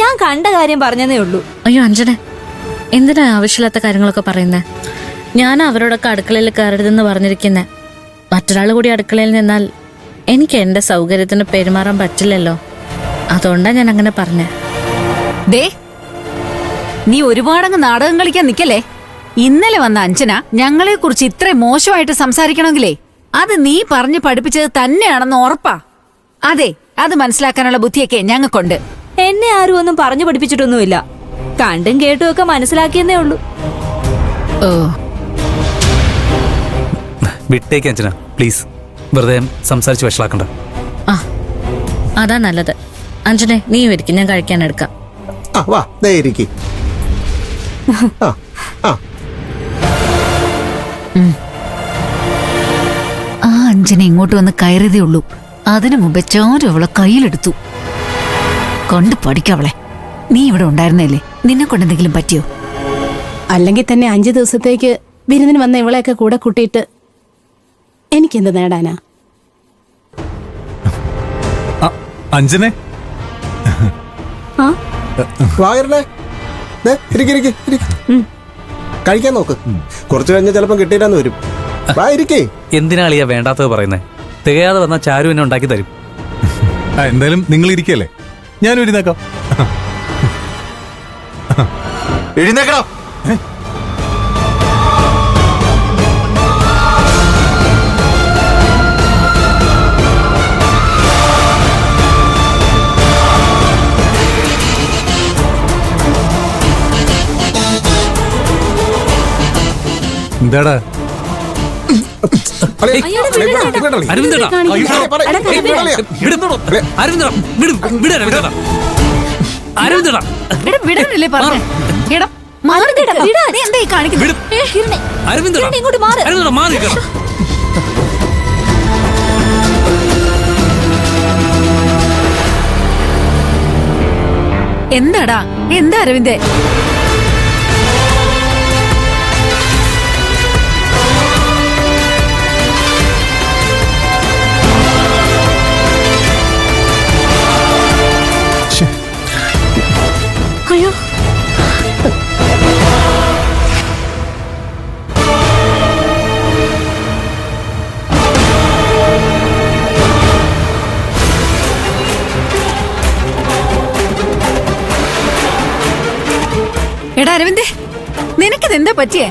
ഞാൻ കണ്ട കാര്യം പറഞ്ഞതേ ഉള്ളൂ. അയ്യോ അഞ്ജന, എന്തിനാ ആവശ്യമില്ലാത്ത കാര്യങ്ങളൊക്കെ പറയുന്നേ? ഞാൻ അവരോടൊക്കെ അടുക്കളയിൽ കയറരുതെന്ന് പറഞ്ഞിരിക്കുന്നേ. മറ്റൊരാൾ കൂടി അടുക്കളയിൽ നിന്നാൽ എനിക്ക് എന്റെ സൗകര്യത്തിന് പെരുമാറാൻ പറ്റില്ലല്ലോ. അതുകൊണ്ടാ ഞാൻ അങ്ങനെ പറഞ്ഞേ. ദേ, നീ ഒരുപാടങ്ങ് നാടകം കളിക്കാൻ നിക്കല്ലേ. ഇന്നലെ വന്ന അഞ്ജന ഞങ്ങളെ കുറിച്ച് ഇത്ര മോശമായിട്ട് സംസാരിക്കണമെങ്കിലേ അത് നീ പറഞ്ഞു പഠിപ്പിച്ചത് തന്നെയാണെന്ന് ഉറപ്പാ. അതെ, അത് മനസ്സിലാക്കാനുള്ള ബുദ്ധിയൊക്കെ ഞങ്ങൾക്കുണ്ട്. എന്നെ ആരും ഒന്നും പറഞ്ഞു പഠിപ്പിച്ചിട്ടൊന്നുമില്ല. കണ്ടും കേട്ടും ഒക്കെ മനസ്സിലാക്കിയെന്നേ ഉള്ളൂ. ഓ, വിട്ടേക്ക് അഞ്ജന, പ്ലീസ്. വെറുതെ സംസാരിച്ച് വഷളാക്കണ്ട. ആ, അതാ നല്ലത്. അഞ്ജനെ, നീ ഇരിക്കും, ഞാൻ കഴിക്കാൻ എടുക്കാം. വാ, ദേ ഇരിക്ക്. ആ അഞ്ജന ഇങ്ങോട്ട് വന്ന് കയറിയതേ ഉള്ളൂ. അതിനു മുമ്പേ ചാരും അവളെ കയ്യിലെടുത്തു. കണ്ടു പഠിക്കവളെ. നീ ഇവിടെ ഉണ്ടായിരുന്നല്ലേ, നിന്നെ കൊണ്ടെന്തെങ്കിലും പറ്റിയോ? അല്ലെങ്കിൽ തന്നെ 5 ദിവസത്തേക്ക് വിരുന്നിന് വന്ന ഇവളെയൊക്കെ കൂടെ കൂട്ടിയിട്ട് എനിക്കെന്ത് നേടാനാ? അഞ്ജനെ, വായരണേ, കഴിക്കാൻ നോക്ക്. കുറച്ചു കഴിഞ്ഞാൽ ചിലപ്പം കിട്ടിയിട്ടാന്ന് വരും. വാ, ഇരിക്കേ. എന്തിനാ അളിയാ വേണ്ടാത്തത് പറയുന്നേ? തികയാതെ വന്ന ചാരു എന്നെ ഉണ്ടാക്കി തരും. എന്തായാലും നിങ്ങൾ ഇരിക്കല്ലേ, ഞാനും ഇരുന്നേക്കാം. എഴുന്നേക്കണം. എന്താടാ വിടാനല്ലേ പറഞ്ഞു? ഇങ്ങോട്ട് മാറ്. എന്താടാ, എന്താ അരവിന്ദേ? അയ്യോ, എടാ അരവിന്ദേ, നിനക്കിതെന്താ പറ്റിയേ?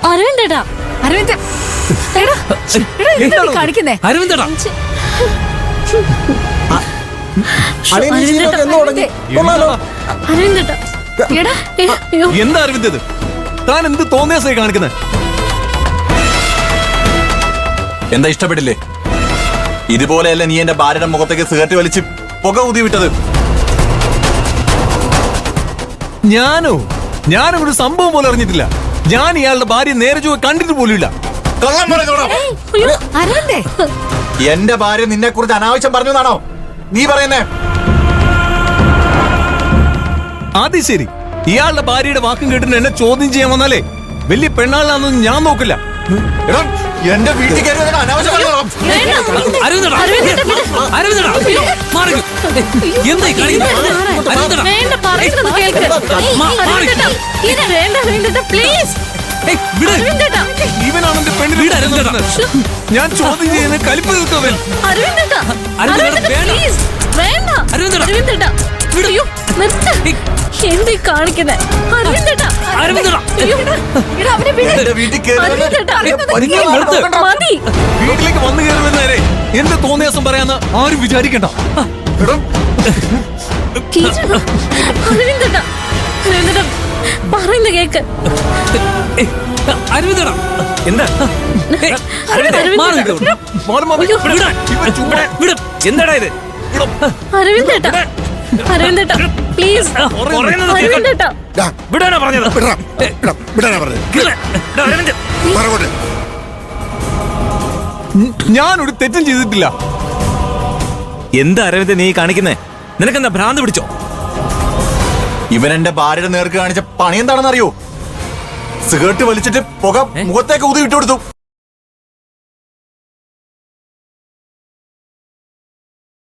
അരവിന്ദേട്ടാ, അരവിന്ദ്, എടാ, എന്താ നീ കാണിക്കുന്നേ? അരവിന്ദടാ, അരവിന്ദേട്ടാ, എടാ, അയ്യോ. എന്താ അരവിന്ദ് ഇത്? താൻ എന്ത് തോന്നിയാസായി കാണിക്കുന്നത്? എന്താ ഇഷ്ടപ്പെട്ടില്ലേ? ഇതുപോലെയല്ല നീ എന്റെ ഭാര്യയുടെ മുഖത്തേക്ക് സിഗരറ്റ് വലിച്ച് പുക ഊതി വിട്ടത്. ഞാനും ഒരു സംഭവം പോലും അറിഞ്ഞിട്ടില്ല. ഞാൻ ഇയാളുടെ ഭാര്യ നേരെ ചൊവ്വെ കണ്ടിട്ട് പോലുമില്ല. അരവിന്ദേ, എന്റെ ഭാര്യ നിന്നെ കുറിച്ച് അനാവശ്യം പറഞ്ഞതാണോ നീ പറയുന്നേ? അത് ശരി, ഇയാളുടെ ഭാര്യയുടെ വാക്കും കേട്ടിട്ട് എന്നെ ചോദ്യം ചെയ്യാൻ വന്നാലേ വലിയ പെണ്ണാളാണെന്ന് ഞാൻ നോക്കില്ല. എടാ, എന്റെ വീട്ടിൽ കയറി വന്നിട്ട് അനാവശ്യം പറഞ്ഞതാണോ? വേണ്ട, പറയുന്നത് കേൾക്ക്. അരവിന്ദേട്ടാ, ഇത് വേണ്ട, അരവിന്ദേട്ടാ, പ്ലീസ്. അരവിന്ദേട്ടാ, ഇവനാണ് എന്റെ പെണ്ണിനെ ഞാൻ ചോദ്യം ചെയ്യുന്ന കലിപ്പ് തീർത്തവൻ. അരവിന്ദേട്ടാ, അരവിന്ദേട്ടാ, പ്ലീസ്. വേണ്ട, അരവിന്ദേട്ടാ, അയ്യോ, നിർത്ത്. എന്തീ കാണിക്കുന്നേ? അരവിന്ദേട്ടാ, അയ്യോ, എടാ, അവനെ വിട്. എന്റെ വീട്ടിൽ കയറി അരവിന്ദേട്ടാ, മതി. വീട്ടിലേക്ക് വന്നു കയറുന്ന നേരെ എന്റെ തോന്നിയാസം പറയാന്ന് ആരും വിചാരിക്കണ്ട. അരവിന്ദേട്ടാ, അരവിന്ദേട്ടാ, പറയുന്ന കേക്ക്. അരവിന്ദടാ, എന്താ എന്താടാ ഇത്? അരവിന്ദേട്ടാ, അരവിന്ദേട്ടാ, പ്ലീസ്. അരവിന്ദേട്ടാ, വിടാനാ പറഞ്ഞത്? ഞാനൊരു തെറ്റും ചെയ്തിട്ടില്ല. എന്താ അരവിന്ദ് നീ കാണിക്കുന്നേ? നിനക്കെന്താ ഭ്രാന്ത് പിടിച്ചോ? ഇവൻ എന്റെ ഭാര്യയുടെ നേർക്ക് കാണിച്ച പണി എന്താണെന്ന് അറിയോ? സിഗരറ്റ് വലിച്ചിട്ട് പുക മുഖത്തേക്ക് ഊതി വിട്ടുകൊടുത്തു.